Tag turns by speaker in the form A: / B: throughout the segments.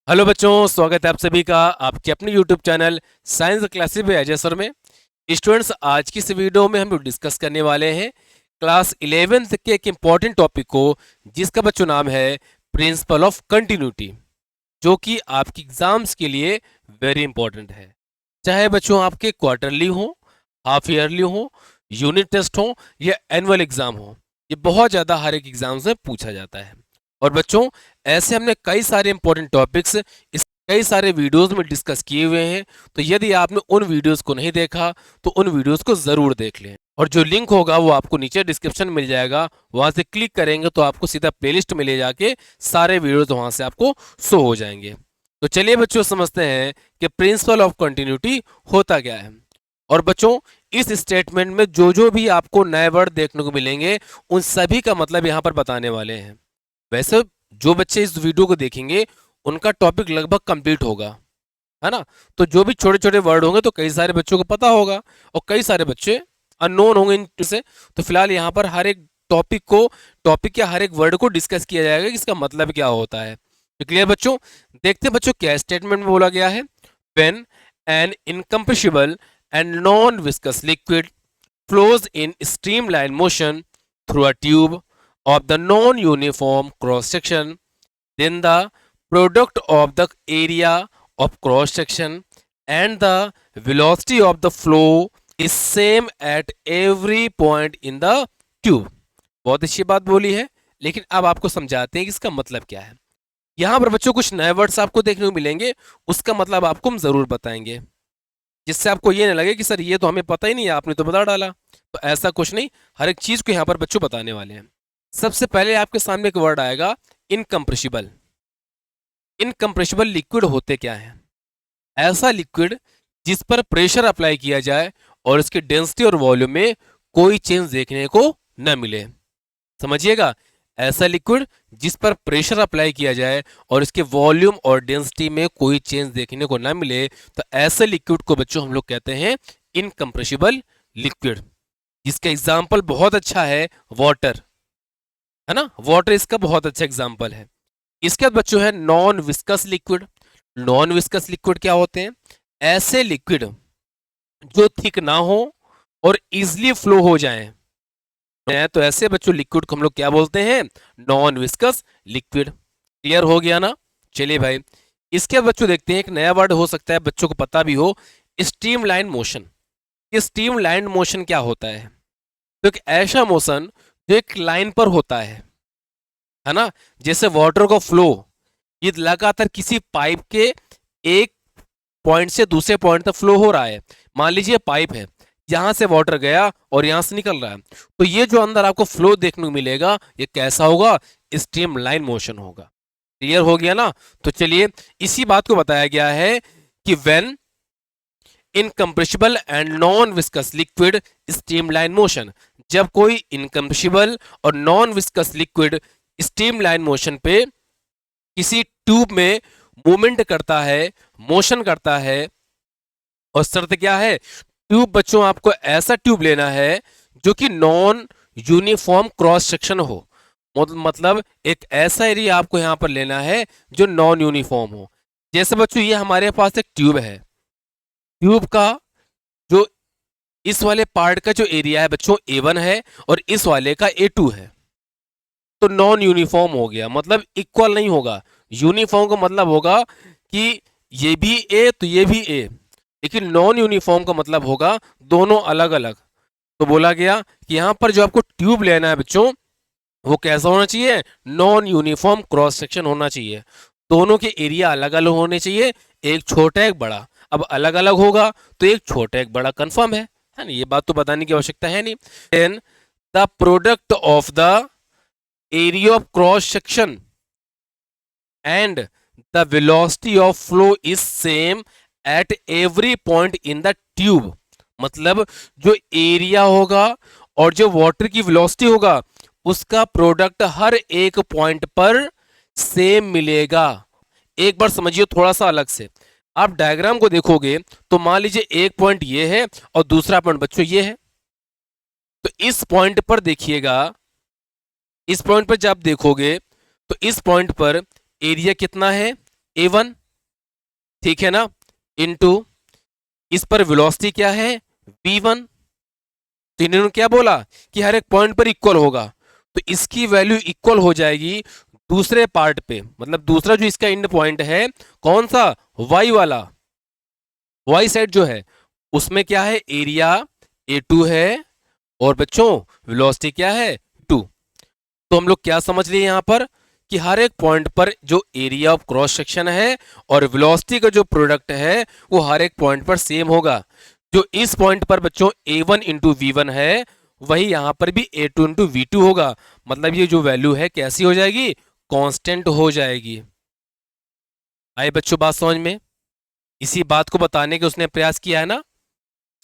A: Hello बच्चों, स्वागत है आप सभी का आपके अपने यूट्यूब चैनल साइंस क्लासेस में अजय सर में। स्टूडेंट्स, आज की इस वीडियो में हम लोग डिस्कस करने वाले हैं क्लास 11th के एक इम्पॉर्टेंट टॉपिक को, जिसका बच्चों नाम है प्रिंसिपल ऑफ कंटिन्यूटी, जो कि आपकी एग्जाम्स के लिए वेरी इंपॉर्टेंट है। चाहे बच्चों आपके क्वार्टरली हो, हाफ ईयरली हो, यूनिट टेस्ट हो या एनुअल एग्जाम हो, ये बहुत ज़्यादा हर एक एग्जाम्स में पूछा जाता है। और बच्चों, ऐसे हमने कई सारे इंपॉर्टेंट टॉपिक्स इस कई सारे वीडियोस में डिस्कस किए हुए हैं। तो यदि आपने उन वीडियोस को नहीं देखा तो उन वीडियोस को ज़रूर देख लें, और जो लिंक होगा वो आपको नीचे डिस्क्रिप्शन में मिल जाएगा। वहां से क्लिक करेंगे तो आपको सीधा प्लेलिस्ट में ले जाके सारे वीडियोस वहां से आपको शो हो जाएंगे। तो चलिए बच्चों, समझते हैं कि प्रिंसिपल ऑफ कंटिन्यूटी होता क्या है। और बच्चों, इस स्टेटमेंट में जो जो भी आपको नए वर्ड देखने को मिलेंगे, उन सभी का मतलब यहाँ पर बताने वाले हैं। वैसे जो बच्चे इस वीडियो को देखेंगे उनका टॉपिक लगभग कंप्लीट होगा, है ना। तो जो भी छोटे छोटे वर्ड होंगे तो कई सारे बच्चों को पता होगा, और कई सारे बच्चे अननोन होंगे इनसे। तो फिलहाल यहाँ पर हर एक टॉपिक या हर एक वर्ड को डिस्कस किया जाएगा कि इसका मतलब क्या होता है। तो क्लियर बच्चों? देखते हैं बच्चों क्या स्टेटमेंट में बोला गया है। When an incompressible and non viscous liquid flows in streamline motion through a tube of the non-uniform cross section, then the product of the area of cross section and the velocity of the flow is same at every point in the tube। बहुत अच्छी बात बोली है, लेकिन अब आपको समझाते हैं कि इसका मतलब क्या है। यहां पर बच्चों कुछ नए वर्ड्स आपको देखने को मिलेंगे, उसका मतलब आपको हम जरूर बताएंगे, जिससे आपको ये नहीं लगे कि सर ये तो हमें पता ही नहीं है, आपने तो बता डाला। तो ऐसा कुछ नहीं, हर एक चीज को यहाँ पर बच्चों बताने वाले हैं। सबसे पहले आपके सामने एक वर्ड आएगा इनकम्प्रेसिबल। इनकम्प्रेसिबल लिक्विड होते क्या है? ऐसा लिक्विड जिस पर प्रेशर अप्लाई किया जाए और इसकी डेंसिटी और वॉल्यूम में कोई चेंज देखने को न मिले। समझिएगा, ऐसा लिक्विड जिस पर प्रेशर अप्लाई किया जाए और इसके वॉल्यूम और डेंसिटी में कोई चेंज देखने को ना मिले, तो ऐसे लिक्विड को बच्चों हम लोग कहते हैं इनकम्प्रेसिबल लिक्विड। इसका एग्जाम्पल बहुत अच्छा है, वाटर, है ना। वाटर इसका बहुत अच्छा एग्जाम्पल है। इसके बाद बच्चों है non viscous liquid. Non viscous liquid क्या होते हैं? ऐसे लिक्विड जो थिक ना हो और इजिली फ्लो हो जाए। तो ऐसे बच्चों लिक्विड को हम लोग क्या बोलते हैं? Non viscous liquid. क्लियर हो गया ना? चलिए भाई, इसके बाद बच्चों देखते हैं एक नया वर्ड हो सकता है बच्चों को पता भी हो, स्ट्रीमलाइन मोशन। ये स्ट्रीमलाइन मोशन क्या होता है? तो एक ऐसा मोशन जो एक लाइन पर होता है ना। जैसे वाटर का फ्लो, ये लगातार किसी पाइप के एक पॉइंट से दूसरे पॉइंट तक फ्लो हो रहा है। मान लीजिए पाइप है, यहां से वाटर गया और यहां से निकल रहा है, तो ये जो अंदर आपको फ्लो देखने को मिलेगा ये कैसा होगा? स्ट्रीम लाइन मोशन होगा। क्लियर हो गया ना? तो चलिए, इसी बात को बताया गया है कि when incompressible and non viscous liquid streamline motion, जब कोई इनकम्प्रेसिबल और non viscous liquid streamline motion पे किसी ट्यूब में मूवमेंट करता है, मोशन करता है, और शर्त क्या है? ट्यूब बच्चों आपको ऐसा ट्यूब लेना है जो कि नॉन यूनिफॉर्म क्रॉस सेक्शन हो। मतलब एक ऐसा एरिया आपको यहां पर लेना है जो नॉन यूनिफॉर्म हो। जैसे बच्चों ये हमारे पास एक ट्यूब है, ट्यूब का जो इस वाले पार्ट का जो एरिया है बच्चों A1 है और इस वाले का A2 है। तो नॉन यूनिफॉर्म हो गया, मतलब इक्वल नहीं होगा। यूनिफॉर्म का मतलब होगा कि ये भी ए तो ये भी ए, लेकिन नॉन यूनिफॉर्म का मतलब होगा दोनों अलग अलग। तो बोला गया कि यहां पर जो आपको ट्यूब लेना है बच्चों, वो कैसा होना चाहिए? नॉन यूनिफॉर्म क्रॉस सेक्शन होना चाहिए। दोनों के एरिया अलग अलग होने चाहिए, एक छोटा एक बड़ा। अब अलग अलग होगा तो एक छोटा एक बड़ा कंफर्म है ना। ये बात तो बताने की आवश्यकता है नहीं। Then the product of the area of cross section and the velocity of flow is same at every point in the tube। मतलब जो एरिया होगा और जो वाटर की वेलोसिटी होगा उसका प्रोडक्ट हर एक पॉइंट पर सेम मिलेगा। एक बार समझिए थोड़ा सा अलग से, आप डायग्राम को देखोगे तो मान लीजिए एक पॉइंट ये है और दूसरा पॉइंट बच्चों ये है। तो इस पॉइंट पर देखिएगा, इस पॉइंट पर जब आप देखोगे तो इस पॉइंट पर एरिया कितना है? A1, ठीक है ना, इनटू इस पर वेलोसिटी क्या है V1। तो इन्होंने क्या बोला कि हर एक पॉइंट पर इक्वल होगा, तो इसकी वैल्यू इक्वल हो जाएगी दूसरे पार्ट पे, मतलब दूसरा जो इसका एंड पॉइंट है कौन सा, y वाला, y साइड जो है उसमें क्या है, एरिया A2 है और बच्चों वेलोसिटी क्या है 2। तो हम लोग क्या समझ लिए यहां पर कि हर एक पॉइंट पर जो एरिया ऑफ क्रॉस सेक्शन है और वेलोसिटी का जो प्रोडक्ट है वो हर एक पॉइंट पर सेम होगा। जो इस पॉइंट पर बच्चों A1 इंटू V1 है वही यहां पर भी A2 इंटू V2 होगा, मतलब ये जो वैल्यू है कैसी हो जाएगी, कांस्टेंट हो जाएगी। आए बच्चों बात समझ में, इसी बात को बताने के उसने प्रयास किया है ना।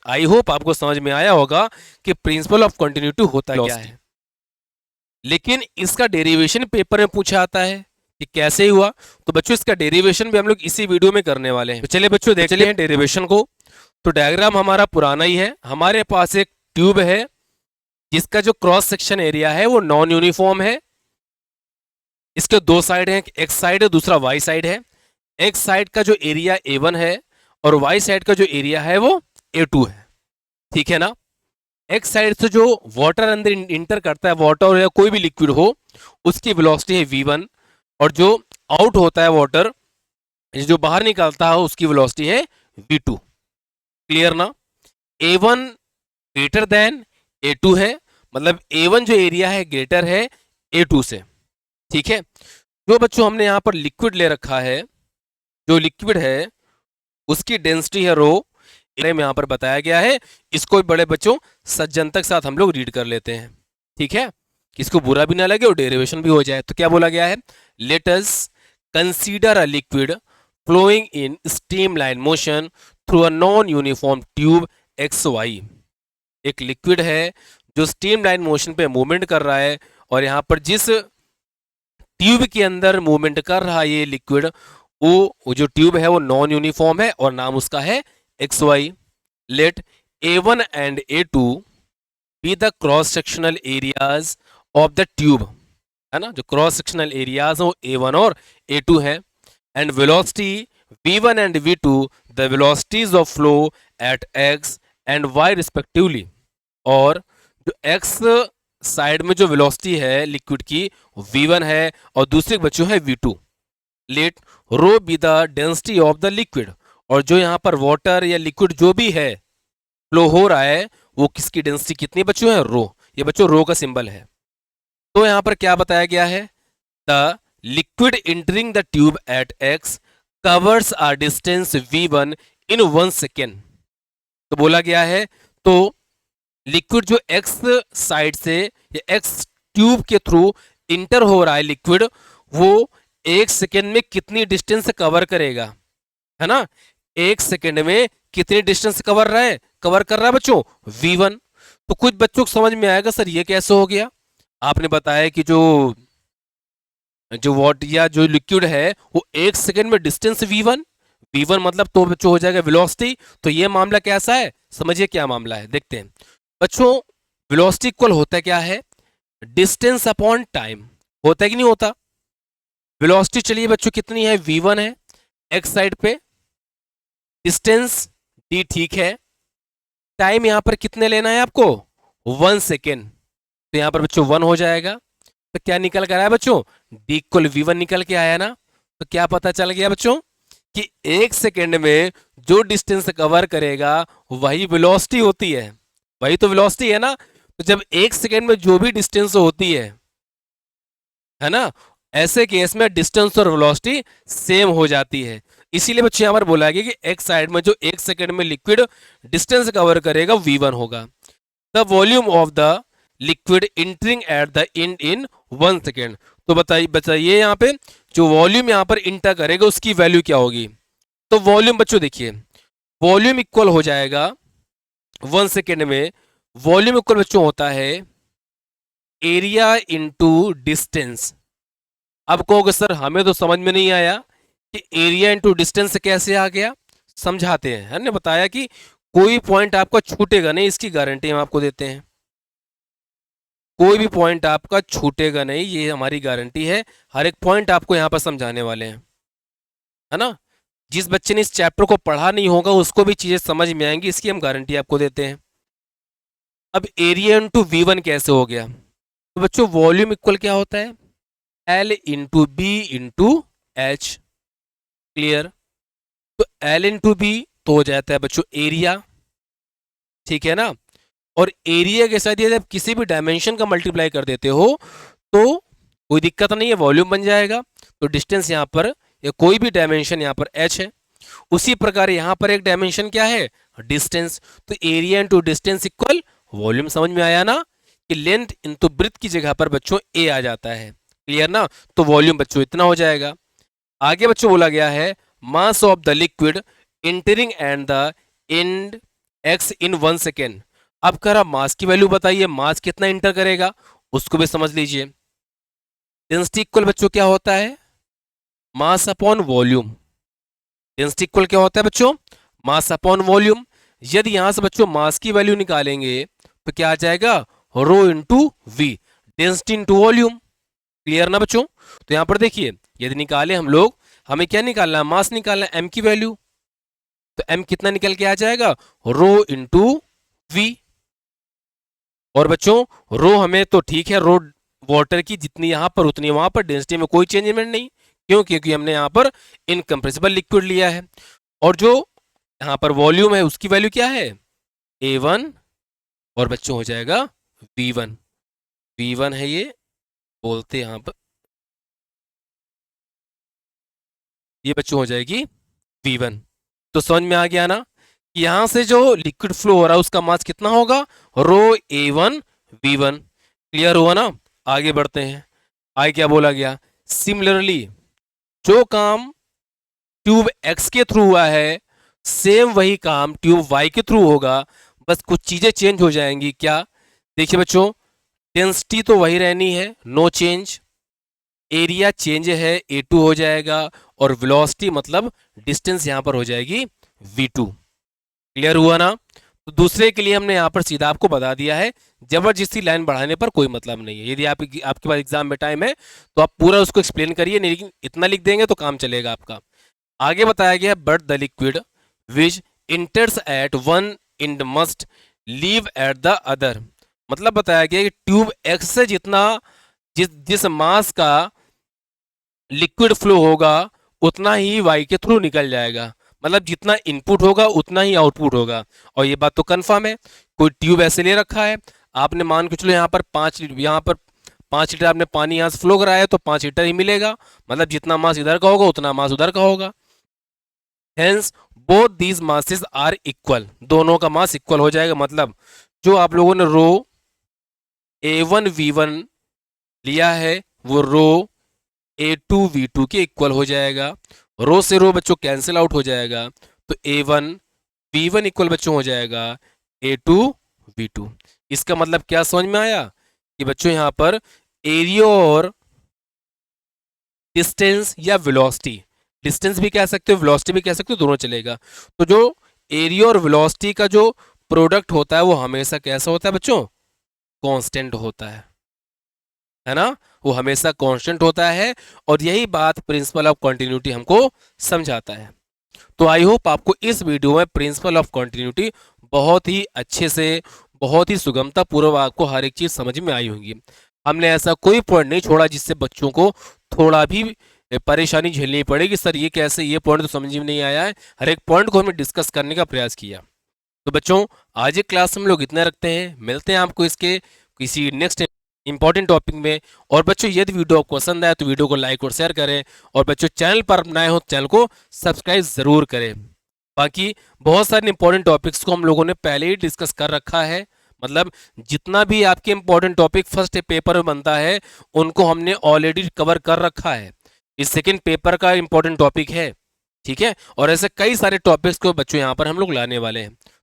A: आई होप आपको समझ में आया होगा कि प्रिंसिपल ऑफ कंटिन्यूटी होता क्या है। लेकिन इसका डेरिवेशन पेपर में पूछा आता है कि कैसे हुआ, तो बच्चों इसका डेरिवेशन भी हम लोग इसी वीडियो में करने वाले हैं। तो चलिए बच्चों देखते हैं डेरिवेशन को। तो डायग्राम हमारा पुराना ही है, हमारे पास एक ट्यूब है जिसका जो क्रॉस सेक्शन एरिया है वो नॉन यूनिफॉर्म है। इसके दो साइड हैं, एक साइड है दूसरा वाई साइड है। एक साइड का जो एरिया A1 है और वाई साइड का जो एरिया है वो A2 है, ठीक है ना। एक साइड से जो वाटर अंदर इंटर करता है, वाटर या कोई भी लिक्विड हो, उसकी वेलोसिटी है V1 और जो आउट होता है वाटर, जो बाहर निकलता है उसकी वेलोसिटी है V2। क्लियर ना। A1 ग्रेटर देन A2 है, मतलब A1 जो एरिया है ग्रेटर है A2 से, ठीक है। जो बच्चों हमने यहां पर लिक्विड ले रखा है, जो लिक्विड है उसकी डेंसिटी है रो, में यहां पर बताया गया है। इसको बड़े बच्चों सज्जनता के साथ हम लोग रीड कर लेते हैं, ठीक है, किसको बुरा भी ना लगे और डेरिवेशन भी हो जाए। तो क्या बोला गया है, let us consider a liquid flowing in streamline motion through a non uniform tube XY। एक लिक्विड है जो स्ट्रीमलाइन मोशन पे मूवमेंट कर रहा है और यहां पर जिस ट्यूब के अंदर मूवमेंट कर रहा है ये लिक्विड, वो जो ट्यूब है वो नॉन यूनिफॉर्म है और नाम उसका है XY। Let A1 and A2 be the cross sectional areas of the tube, है ना, जो क्रॉस सेक्शनल एरियाज हो A1 और A2 है। And velocity V1 and V2 the velocities of flow at X and Y respectively. और जो X side में जो वेलोसिटी है लिक्विड की V1 है और दूसरे बच्चों है V2। Let rho be the density of the liquid, और जो यहां पर वाटर या लिक्विड जो भी है फ्लो हो रहा है वो किसकी डेंसिटी कितनी बच्चों है, रो। ये बच्चों रो का सिंबल है। तो यहां पर क्या बताया गया है, the liquid entering the tube at X covers a distance V1 in 1 second. तो बोला गया है तो लिक्विड जो X साइड से या X ट्यूब के थ्रू इंटर हो रहा है लिक्विड, वो 1 सेकेंड में कितनी डिस्टेंस कवर करेगा, है ना। 1 सेकेंड में कितनी डिस्टेंस कवर कर रहा है बच्चों, V1। तो कुछ बच्चों को समझ में आएगा सर ये कैसे हो गया। आपने बताया कि जो जो वाट या जो लिक्विड है वो 1 सेकेंड में डिस्टेंस V1 मतलब तो बच्चों हो जाएगा वेलोसिटी। तो ये मामला कैसा है, समझिए क्या मामला है, देखते हैं बच्चों। वेलोसिटी इक्वल होता क्या है, डिस्टेंस अपॉन टाइम, होता है कि नहीं होता। वेलोसिटी चलिए बच्चों कितनी है, V1 है X साइड पे, डिस्टेंस D ठीक है, टाइम यहां पर कितने लेना है आपको, 1 सेकेंड। तो यहां पर बच्चों 1 हो जाएगा। तो क्या निकल कर आया बच्चों, D इक्वल V1 निकल के आया ना। तो क्या पता चल गया बच्चों कि 1 सेकेंड में जो डिस्टेंस कवर करेगा वही वेलोसिटी होती है, वही तो वेलोसिटी है ना। तो जब 1 सेकेंड में जो भी डिस्टेंस होती है ना, ऐसे केस में डिस्टेंस और वेलोसिटी सेम हो जाती है। इसीलिए बच्चे यहां पर बोला गया कि एक साइड में जो 1 सेकेंड में लिक्विड डिस्टेंस कवर करेगा V1 होगा। The volume of the liquid entering at the end in 1 second. तो बताइए यहाँ पे जो वॉल्यूम यहाँ पर इंटर करेगा उसकी वैल्यू क्या होगी। तो वॉल्यूम बच्चों देखिए, वॉल्यूम इक्वल हो जाएगा 1 सेकेंड में, वॉल्यूम इक्वल बच्चों होता है एरिया इंटू डिस्टेंस। अब कहोगे सर हमें तो समझ में नहीं आया कि एरिया इंटू डिस्टेंस कैसे आ गया, समझाते हैं। हमने बताया कि कोई पॉइंट आपका छूटेगा नहीं, इसकी गारंटी हम आपको देते हैं। कोई भी पॉइंट आपका छूटेगा नहीं, ये हमारी गारंटी है। हर एक पॉइंट आपको यहां पर समझाने वाले हैं, है ना। जिस बच्चे ने इस चैप्टर को पढ़ा नहीं होगा उसको भी चीजें समझ में आएंगी, इसकी हम गारंटी आपको देते हैं। अब एरिया इंटू वी वन कैसे हो गया, तो बच्चों वॉल्यूम इक्वल क्या होता है, L into B into H. Clear. तो एल इंटू बी तो हो जाता है बच्चों एरिया, ठीक है ना। और एरिया के साथ यदि आप किसी भी डायमेंशन का मल्टीप्लाई कर देते हो तो कोई दिक्कत नहीं है, वॉल्यूम बन जाएगा। तो डिस्टेंस यहाँ पर या कोई भी डायमेंशन यहाँ पर h है, उसी प्रकार यहाँ पर एक डायमेंशन क्या है, डिस्टेंस। तो area into distance equal volume. समझ में आया ना कि लेंथ इंटू ब्रेथ की जगह पर बच्चों ए आ जाता है। क्लियर ना। तो वॉल्यूम बच्चों इतना हो जाएगा। आगे बच्चों बोला गया है mass of the liquid entering and the end X in 1 second. अब कह रहा मास की वैल्यू बताइए, मास कितना इंटर करेगा उसको भी समझ लीजिए। डेंसिटी इक्वल बच्चों क्या होता है, mass upon volume. Density equal क्या होता है बच्चों, मास अपॉन वॉल्यूम। यदि यहां से बच्चों मास की वैल्यू निकालेंगे तो क्या आ जाएगा, rho into V, density into volume. Clear ना बच्चों। तो यहां पर देखिए यदि निकाले हम लोग, हमें क्या निकालना है, मास निकालना है, एम की वैल्यू। तो एम कितना निकल के आ जाएगा, रो इंटू वी। और बच्चों रो हमें तो ठीक है, रो वाटर की जितनी यहां पर उतनी वहां पर, डेंसिटी में कोई चेंजमेंट नहीं। क्यों, क्योंकि हमने यहां पर इनकम्प्रेसिबल लिक्विड लिया है। और जो यहां पर वॉल्यूम है उसकी वैल्यू क्या है, A1, और बच्चों हो जाएगा V1। V1 है ये, बोलते यहां पर ये बच्चों हो जाएगी V1। तो समझ में आ गया ना कि यहां से जो लिक्विड फ्लो हो रहा है उसका मास कितना होगा, रो A1 V1। क्लियर हुआ ना। आगे बढ़ते हैं। आगे क्या बोला गया, सिमिलरली जो काम ट्यूब एक्स के थ्रू हुआ है सेम वही काम ट्यूब वाई के थ्रू होगा, बस कुछ चीजें चेंज हो जाएंगी। क्या, देखिए बच्चों डेंसिटी तो वही रहनी है, नो चेंज। एरिया चेंज है, A2 हो जाएगा। और वेलोसिटी मतलब डिस्टेंस यहां पर हो जाएगी V2। क्लियर हुआ ना। तो दूसरे के लिए हमने यहां पर सीधा आपको बता दिया है, जबरदस्ती लाइन बढ़ाने पर कोई मतलब नहीं है। यदि आपके पास एग्जाम में टाइम है तो आप पूरा उसको एक्सप्लेन करिए, लेकिन इतना लिख देंगे तो काम चलेगा आपका। आगे बताया गया but the liquid which enters at one end must leave at the other. मतलब बताया गया कि ट्यूब एक्स से जितना जिस मास का लिक्विड फ्लो होगा उतना ही वाई के थ्रू निकल जाएगा। मतलब जितना इनपुट होगा उतना ही आउटपुट होगा। और ये बात तो कंफर्म है। कोई ट्यूब ऐसे ले रखा है, आपने मान के चलो यहाँ पर 5 लीटर, यहाँ पर 5 लीटर आपने पानी यहाँ से फ्लो कराया तो 5 लीटर ही मिलेगा। मतलब जितना मास इधर का होगा उतना मास उधर का होगा। Hence both these masses are equal, दोनों का मास इक्वल हो जाएगा। मतलब जो आप लोगों ने रो A1 V1 लिया है वो रो A2 V2 के इक्वल हो जाएगा। रो से रो बच्चों कैंसिल आउट हो जाएगा, तो A1 V1 इक्वल बच्चों हो जाएगा A2 V2। इसका मतलब क्या समझ में आया कि बच्चों यहां पर एरिया और डिस्टेंस या वेलोसिटी, डिस्टेंस भी कह सकते हो वेलोसिटी भी कह सकते हो, दोनों चलेगा। तो जो एरिया और वेलोसिटी का जो प्रोडक्ट होता है वो हमेशा कैसा होता है बच्चों, कांस्टेंट होता है ना। वो हमेशा कांस्टेंट होता है। और यही बात प्रिंसिपल ऑफ कंटिन्यूटी हमको समझाता है। तो आई होप आपको इस वीडियो में प्रिंसिपल ऑफ कंटिन्यूटी बहुत ही अच्छे से, बहुत ही सुगमता पूर्वक आपको हर एक चीज समझ में आई होगी। हमने ऐसा कोई पॉइंट नहीं छोड़ा जिससे बच्चों को थोड़ा भी परेशानी झेलनी पड़ेगी, सर ये कैसे, ये पॉइंट तो समझ में नहीं आया है। हर एक पॉइंट को हमने डिस्कस करने का प्रयास किया। तो बच्चों आज एक क्लास हम लोग इतना रखते हैं, मिलते हैं आपको इसके किसी नेक्स्ट इंपॉर्टेंट टॉपिक में। और बच्चों यदि वीडियो आपको पसंद आए तो वीडियो को लाइक और शेयर करें। और बच्चों चैनल पर नए हो तो चैनल को सब्सक्राइब जरूर करें। बाकी बहुत सारे इंपॉर्टेंट टॉपिक्स को हम लोगों ने पहले ही डिस्कस कर रखा है। मतलब जितना भी आपके इंपॉर्टेंट टॉपिक फर्स्ट पेपर में बनता है उनको हमने ऑलरेडी कवर कर रखा है। इस सेकेंड पेपर का इंपॉर्टेंट टॉपिक है, ठीक है। और ऐसे कई सारे टॉपिक्स को बच्चों यहाँ पर हम लोग लाने वाले हैं।